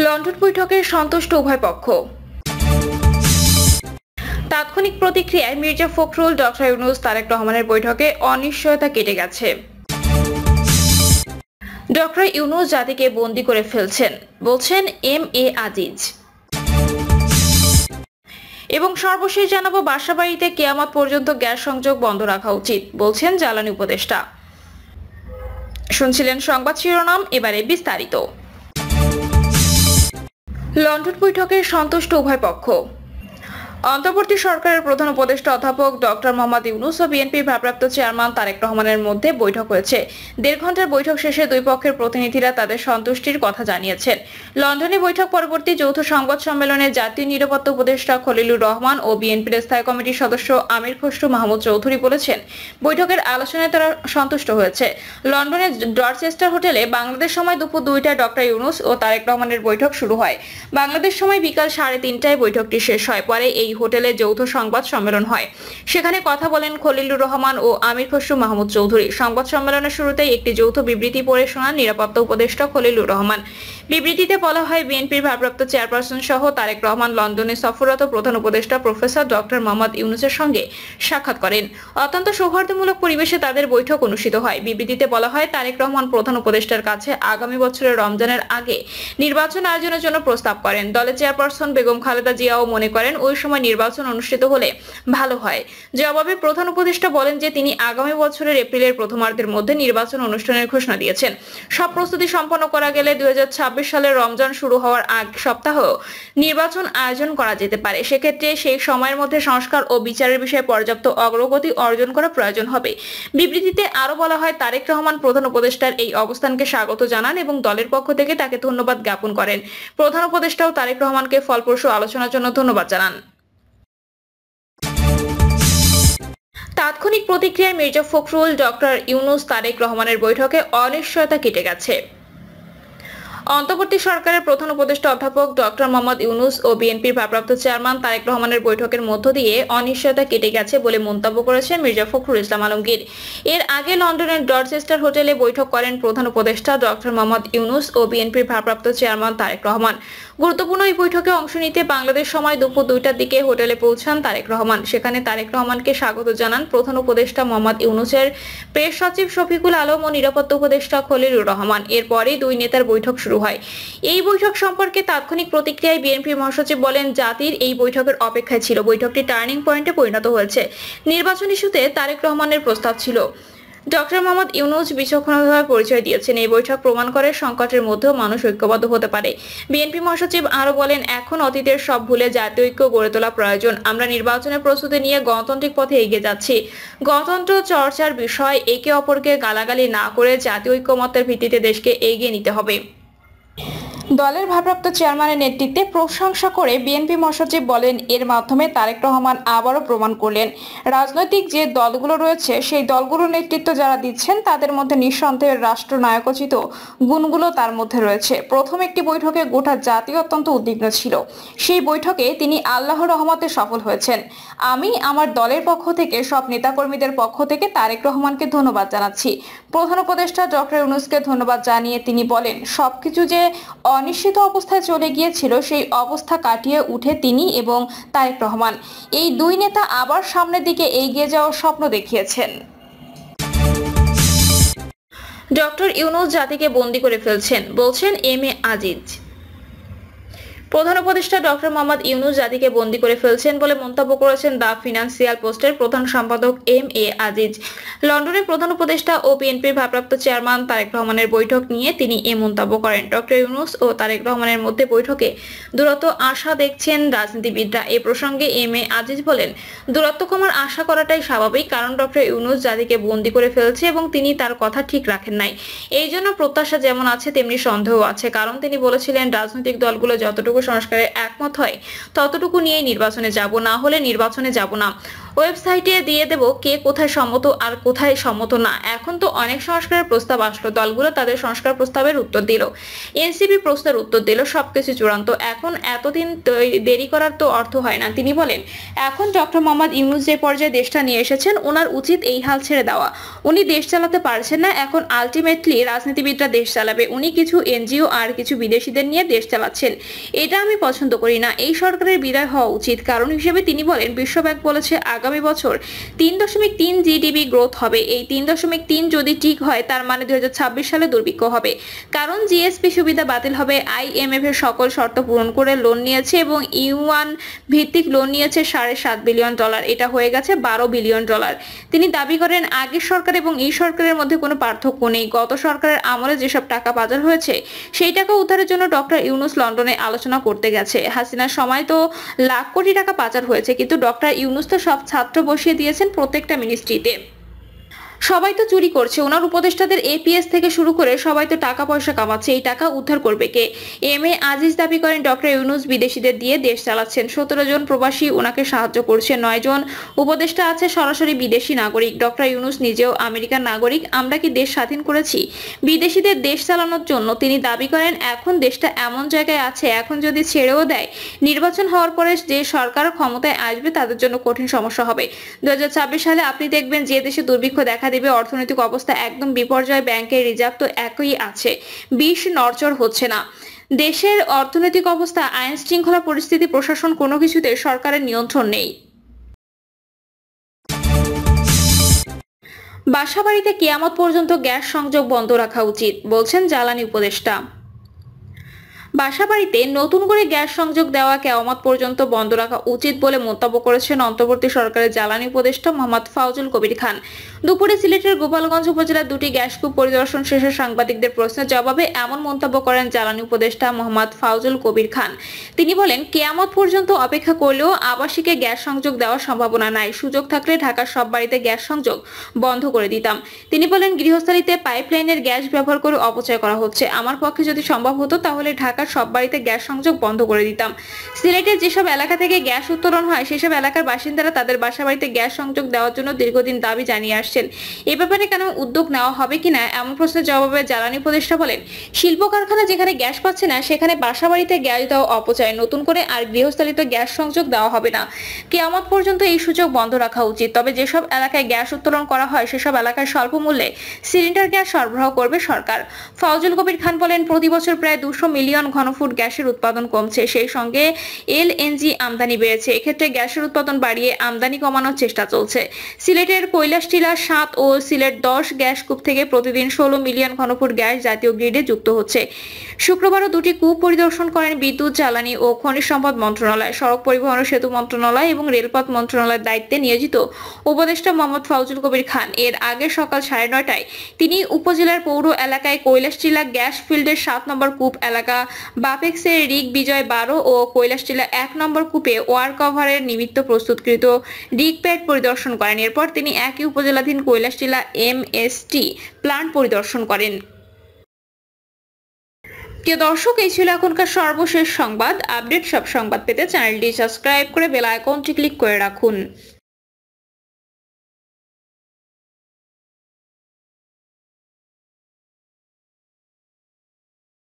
London বৈঠকে সন্তুষ্ট উভয় পক্ষ। তাৎক্ষণিক প্রতিক্রিয়ায় মির্জা ফখরুল, ডক্টর ইউনূস, তারেক রহমানের বৈঠকে অনিশ্চয়তা কেটে গেছে। ডক্টর ইউনূস জাতিকে বন্দী করে ফেলছেন, বলছেন এম.এ. আজিজ। এবং সর্বশেষ জানাবো, বাসাবাড়িতে কিয়ামত পর্যন্ত গ্যাস সংযোগ বন্ধ রাখা উচিত, বলছেন জ্বালানি উপদেষ্টা। শুনছিলেন সংবাদ শিরোনাম, এবারে বিস্তারিত। লন্ডন বৈঠকে সন্তুষ্ট উভয় পক্ষ। অন্তর্বর্তী সরকারের প্রধান উপদেষ্টা অধ্যাপক ডক্টর মোহাম্মদ ইউনূস ও বিএনপির ভারপ্রাপ্ত চেয়ারম্যান তারেক রহমানের মধ্যে বৈঠক হয়েছে। 1.5 ঘন্টার বৈঠক শেষে দুই পক্ষের প্রতিনিধিরা তাদের সন্তুষ্টির কথা জানিয়েছেন। লন্ডনে বৈঠক পরবর্তী যৌথ সংবাদ সম্মেলনে জাতীয় নিরাপত্তা উপদেষ্টা খলিলুর রহমান ও বিএনপির স্থায়ী কমিটির সদস্য আমির খসরু মাহমুদ চৌধুরী বলেছেন, বৈঠকের আলোচনায় তারা সন্তুষ্ট হয়েছে। লন্ডনের ডরচেস্টার হোটেলে বাংলাদেশ সময় দুপুর 2টায় ডক্টর ইউনূস ও তারেক রহমানের বৈঠক শুরু হয়। বাংলাদেশ সময় বিকাল 3:30টায় বৈঠকটি শেষ হয়। পরে এই হোটেলে যৌথ সংবাদ সম্মেলন হয়। সেখানে কথা বলেন খলিলুর রহমান ও আমির খসরু মাহমুদ চৌধুরী। সংবাদ সম্মেলনের শুরুতেই একটি যৌথ বিবৃতি পড়ে শোনান নিরাপত্তা উপদেষ্টা খলিলুর রহমান। বিবৃতিতে বলা হয়, বিএনপির ভারপ্রাপ্ত চেয়ারপারসন সহ তারেক রহমান লন্ডনে সফররত প্রধান উপদেষ্টা প্রফেসর ডক্টর মোহাম্মদ ইউনূসের সঙ্গে সাক্ষাৎ করেন। অত্যন্ত সৌহার্দ্যমূলক পরিবেশে তাদের বৈঠক অনুষ্ঠিত হয়। বিবৃতিতে বলা হয়, তারেক রহমান প্রধান উপদেষ্টার কাছে আগামী বছরের রমজানের আগে নির্বাচন আয়োজনের জন্য প্রস্তাব করেন। দলের চেয়ারপারসন বেগম খালেদা জিয়াও মনে করেন ওই সময় নির্বাচন অনুষ্ঠিত হলে ভালো হয়। জবাবে প্রধান উপদেষ্টা বলেন যে তিনি আগামী বছরের এপ্রিলের প্রথমার্ধের মধ্যে নির্বাচন অনুষ্ঠানের ঘোষণা দিয়েছেন। সব প্রস্তুতি সম্পন্ন করা গেলে 2026 সালের রমজান শুরু হওয়ার আগ সপ্তাহ নির্বাচন আয়োজন করা যেতে পারে। সেক্ষেত্রে সেই সময়ের মধ্যে সংস্কার ও বিচারের বিষয়ে পর্যাপ্ত অগ্রগতি অর্জন করা প্রয়োজন হবে। বিবৃতিতে আরো বলা হয়, তারেক রহমান প্রধান উপদেষ্টার এই অবস্থানকে স্বাগত জানান এবং দলের পক্ষ থেকে তাকে ধন্যবাদ জ্ঞাপন করেন। প্রধান উপদেষ্টাও তারেক রহমানকে ফলপ্রসূ আলোচনার জন্য ধন্যবাদ জানান। তাৎক্ষণিক প্রতিক্রিয়ায় মির্জা ফখরুল, ডক্টর ইউনূস, তারেক রহমানের বৈঠকে অনিশ্চয়তা কেটে গেছে। অন্তর্বর্তী সরকারের প্রধান উপদেষ্টা অধ্যাপক ডক্টর মোহাম্মদ ইউনূস ও বিএনপির ভারপ্রাপ্ত চেয়ারম্যান তারেক রহমানের বৈঠকের মধ্য দিয়ে অনিশ্চয়তা কেটে গেছে বলে মন্তব্য করেছেন মির্জা ফখরুল ইসলাম আলমগীর। এর আগে লন্ডনের ডরচেস্টার হোটেলে বৈঠক করেন প্রধান উপদেষ্টা ডক্টর মোহাম্মদ ইউনূস ও বিএনপির ভারপ্রাপ্ত চেয়ারম্যান তারেক রহমান। গুরুত্বপূর্ণ এই বৈঠকে অংশ নিতে বাংলাদেশ সময় দুপুর 2টার দিকে হোটেলে পৌঁছান তারেক রহমান। সেখানে তারেক রহমানকে স্বাগত জানান প্রধান উপদেষ্টা মোহাম্মদ ইউনূসের প্রেস সচিব শফিকুল আলম ও নিরাপত্তা উপদেষ্টা খলিলুর রহমান। এরপরেই দুই নেতার বৈঠক শুরু হয়। এই বৈঠক সম্পর্কে তাৎক্ষণিক প্রতিক্রিয়ায় বিএনপি মহাসচিব বলেন, জাতির এই বৈঠকের অপেক্ষায় ছিল। বৈঠকটি টার্নিং পয়েন্টে পরিণত হয়েছে। নির্বাচন ইস্যুতে তারেক রহমানের প্রস্তাব ছিল। ডক্টর মোহাম্মদ ইউনূস বিচক্ষণতার পরিচয় দিয়েছেন। এই বৈঠক প্রমাণ করে সংকটের মধ্যেও মানুষ ঐক্যবদ্ধ হতে পারে। বিএনপি মহাসচিব আরো বলেন, এখন অতীতের সব ভুলে জাতীয় ঐক্য গড়ে তোলা প্রয়োজন। আমরা নির্বাচনের প্রস্তুতি নিয়ে গণতান্ত্রিক পথে এগিয়ে যাচ্ছি। গণতন্ত্র চর্চার বিষয় একে অপরকে গালাগালি না করে জাতীয় ঐক্যমত্যের ভিত্তিতে দেশকে এগিয়ে নিতে হবে। দলের ভারপ্রাপ্ত চেয়ারম্যানের নেতৃত্বে প্রশংসা করে বিএনপি মহাসচিব বলেন, এর মাধ্যমে তারেক রহমান আবারও প্রমাণ করলেন রাজনৈতিক যে দলগুলো রয়েছে সেই দলগুলোর নেতৃত্ব যারা দিচ্ছেন তাদের মধ্যে নিঃসন্দেহে রাষ্ট্রনায়কোচিত গুণগুলো তার মধ্যে রয়েছে। প্রথম একটি বৈঠকে গোটা জাতি অত্যন্ত উদ্বিগ্ন ছিল। সেই বৈঠকে তিনি আল্লাহর রহমতে সফল হয়েছেন। আমি আমার দলের পক্ষ থেকে সব নেতাকর্মীদের পক্ষ থেকে তারেক রহমানকে ধন্যবাদ জানাচ্ছি। প্রধান উপদেষ্টা ডক্টর ইউনূসকে ধন্যবাদ জানিয়ে তিনি বলেন, সবকিছু যে অনিশ্চিত অবস্থায় চলে গিয়েছিল সেই অবস্থা কাটিয়ে উঠে তিনি এবং তারেক রহমান এই দুই নেতা আবার সামনের দিকে এগিয়ে যাওয়ার স্বপ্ন দেখিয়েছেন। ডক্টর ইউনূস জাতিকে বন্দী করে ফেলছেন, বলছেন এম.এ. আজিজ। প্রধান উপদেষ্টা ডক্টর মোহাম্মদ ইউনূস জাতিকে বন্দী করে ফেলছেন বলে মন্তব্য করেছেন দ্য ফিনান্সিয়াল পোস্টের প্রধান সম্পাদক এম.এ. আজিজ। লন্ডনের প্রধান উপদেষ্টা ও বিএনপির ভারপ্রাপ্ত চেয়ারম্যান তারেক রহমানের বৈঠক নিয়ে তিনি এ মন্তব্য করেন। ডক্টর ইউনূস ও তারেক রহমানের মধ্যে বৈঠকে দূরত্ব আশা দেখছেন রাজনীতিবিদরা। এ প্রসঙ্গে এম.এ. আজিজ বলেন, দূরত্ব কমার আশা করাটাই স্বাভাবিক, কারণ ডক্টর ইউনূস জাতিকে বন্দী করে ফেলছে এবং তিনি তার কথা ঠিক রাখেন নাই। এই জন্য প্রত্যাশা যেমন আছে তেমনি সন্দেহ আছে, কারণ তিনি বলেছিলেন রাজনৈতিক দলগুলো যতটুকু সংস্কারে একমত হয় ততটুকু নিয়ে নির্বাচনে যাব, না হলে নির্বাচনে যাব না। ওয়েবসাইটে দিয়ে দেব কে কোথায় সম্মত আর কোথায় সম্মত না। এখন তো অনেক সংস্কারের প্রস্তাব আসলো, দলগুলো তাদের সংস্কার প্রস্তাবের উত্তর দিল, এনসিপি প্রশ্নের উত্তর দিল, সবকিছু চূড়ান্ত। এখন এতদিন দেরি করার তো অর্থ হয় না। তিনি বলেন, এখন ডক্টর মোহাম্মদ ইউনূস যে পর্যায়ে দেশটা নিয়ে এসেছেন, ওনার উচিত এই হাল ছেড়ে দেওয়া। উনি দেশ চালাতে পারছেন না, এখন আলটিমেটলি রাজনীতিবিদরা দেশ চালাবে। উনি কিছু এনজিও আর কিছু বিদেশিদের নিয়ে দেশ চালাচ্ছেন, এটা আমি পছন্দ করি না। এই সরকারের বিদায় হওয়া উচিত। কারণ হিসেবে তিনি বলেন, বিশ্বব্যাংক বলেছে আগামী বছর 3.3 জিডিপি গ্রোথ হবে। এই 3.3 যদি ঠিক হয়, তার মানে 2026 সালে দুর্ভিক্ষ হবে। কারণ জিএসপি সুবিধা বাতিল হবে। IMF এর সকল শর্ত পূরণ করে লোন নিয়েছে এবং ইউয়ান ভিত্তিক লোন নিয়েছে $7.5 বিলিয়ন। এটা হয়ে গেছে $12 বিলিয়ন। তিনি দাবি করেন, আগের সরকার এবং এই সরকারের মধ্যে কোনো পার্থক্য নেই। গত সরকারের আমলে যেসব টাকা পাচার হয়েছে, সেই টাকা উদ্ধারের জন্য ডক্টর ইউনূস লন্ডনে আলোচনা করতে গেছে। হাসিনার সময় তো লাখ কোটি টাকা পাচার হয়েছে, কিন্তু ডক্টর ইউনূস তো সব ছাত্র বসিয়ে দিয়েছেন প্রত্যেকটা মিনিস্ট্রিতে। সবাই তো চুরি করছে, ওনার উপদেষ্টাদের APS থেকে শুরু করে সবাই তো টাকা পয়সা কামাচ্ছে। এই টাকা উদ্ধার করবে কে? MA আজিজ দাবি করেন, ডক্টর ইউনূস বিদেশিদের দিয়ে দেশ চালাচ্ছেন। 17 জন প্রবাসী ওনাকে সাহায্য করছে। 9 জন উপদেষ্টা আছে সরাসরি বিদেশি নাগরিক। ডক্টর ইউনূস নিজেও আমেরিকার নাগরিক। আমরা কি দেশ স্বাধীন করেছি বিদেশিদের দেশ চালানোর জন্য? তিনি দাবি করেন, এখন দেশটা এমন জায়গায় আছে, এখন যদি ছেড়েও দেয়, নির্বাচন হওয়ার পরে যে সরকার ক্ষমতায় আসবে তাদের জন্য কঠিন সমস্যা হবে। 2026 সালে আপনি দেখবেন যে দেশে দুর্ভিক্ষ দেখা দিবে, অর্থনৈতিক অবস্থা একদম বিপর্যয়, ব্যাংকের রিজার্ভ তো একই আছে, 20 নড়চড় হচ্ছে না। দেশের অর্থনৈতিক অবস্থা, আইন শৃঙ্খলা পরিস্থিতি, প্রশাসন, কোনো কিছুতে সরকারের নিয়ন্ত্রণ নেই। বাসাবাড়িতে কিয়ামত পর্যন্ত গ্যাস সংযোগ বন্ধ রাখা উচিত, বলছেন জ্বালানি উপদেষ্টা। বাসাবাড়িতে নতুন করে গ্যাস সংযোগ দেওয়া কিয়ামত পর্যন্ত বন্ধ রাখা উচিত বলে মন্তব্য করেছেন অন্তর্বর্তী সরকারের জ্বালানি উপদেষ্টা মোহাম্মদ ফাউজুল কবির খান। দুপুরে সিলেটের গোপালগঞ্জ উপজেলার 2টি গ্যাসকূপ পরিদর্শন শেষে সাংবাদিকদের প্রশ্নের জবাবে এমন মন্তব্য করেন জ্বালানি উপদেষ্টা মোহাম্মদ ফাউজুল কবির খান। তিনি বলেন, কিয়ামত পর্যন্ত অপেক্ষা করলেও আবাসিকে গ্যাস সংযোগ দেওয়ার সম্ভাবনা নাই। সুযোগ থাকলে ঢাকার সব বাড়িতে গ্যাস সংযোগ বন্ধ করে দিতাম। তিনি বলেন, গৃহস্থালিতে পাইপলাইনের গ্যাস ব্যবহার করে অপচয় করা হচ্ছে। আমার পক্ষে যদি সম্ভব হতো তাহলে ঢাকার সব বাড়িতে গ্যাস সংযোগ বন্ধ করে দিতাম। সিলেটের যেসব এলাকা থেকে গ্যাস উত্তোলন হয়, সেসব এলাকার বাসিন্দারা তাদের বাসাবাড়িতে গ্যাস সংযোগ দেওয়ার জন্য দীর্ঘদিন দাবি জানিয়ে আসছেন। এ ব্যাপারে কেন উদ্যোগ নেওয়া হবে কিনা এমন প্রশ্নের জবাবে জ্বালানি উপদেষ্টা বলেন, শিল্প কারখানা যেখানে গ্যাস পাচ্ছে না, সেখানে বাসাবাড়িতে গ্যাস দেওয়া অপচয়। নতুন করে আর গৃহস্থালিতে গ্যাস সংযোগ দেওয়া হবে না। কিয়ামত পর্যন্ত এই সুযোগ বন্ধ রাখা উচিত। তবে যেসব এলাকায় গ্যাস উত্তোলন করা হয়, সেসব এলাকায় স্বল্প মূল্যে সিলিন্ডার গ্যাস সরবরাহ করবে সরকার। ফাউজুল কবির খান বলেন, প্রতি বছর প্রায় 200 মিলিয়ন ঘনফুট গ্যাসের উৎপাদন কমছে, সেই সঙ্গে LNG আমদানি বেড়েছে। এক্ষেত্রে গ্যাসের উৎপাদন বাড়িয়ে আমদানি কমানোর চেষ্টা চলছে। সিলেটের কৈলাসটিলা 7 ও সিলেট 10 গ্যাস কূপ থেকে প্রতিদিন 16 মিলিয়ন ঘনফুট গ্যাস জাতীয় গ্রিডে যুক্ত হচ্ছে। শুক্রবারও 2টি কূপ পরিদর্শন করেন বিদ্যুৎ, জ্বালানি ও খনিজ সম্পদ মন্ত্রণালয়, সড়ক পরিবহন ও সেতু মন্ত্রণালয় এবং রেলপথ মন্ত্রণালয়ের দায়িত্বে নিয়োজিত উপদেষ্টা মোহাম্মদ ফাউজুল কবির খান। এর আগে সকাল 9:30টায় তিনি উপজেলার পৌর এলাকায় কৈলাসটিলা গ্যাস ফিল্ডের 7 নম্বর কূপ এলাকা, বাপেক্সের রিক বিজয় 12 ও কৈলাসটিলা 1 নম্বর কূপে ওয়ার কভারের নিমিত্ত প্রস্তুতকৃত রিক প্যাড পরিদর্শন করেন। এরপর তিনি একই উপজেলাধীন কৈলাসটিলা MST প্ল্যান্ট পরিদর্শন করেন। প্রিয় দর্শক, এই ছিল এখনকার সর্বশেষ সংবাদ। আপডেট সব সংবাদ পেতে চ্যানেলটি সাবস্ক্রাইব করে বেল আইকনটি ক্লিক করে রাখুন।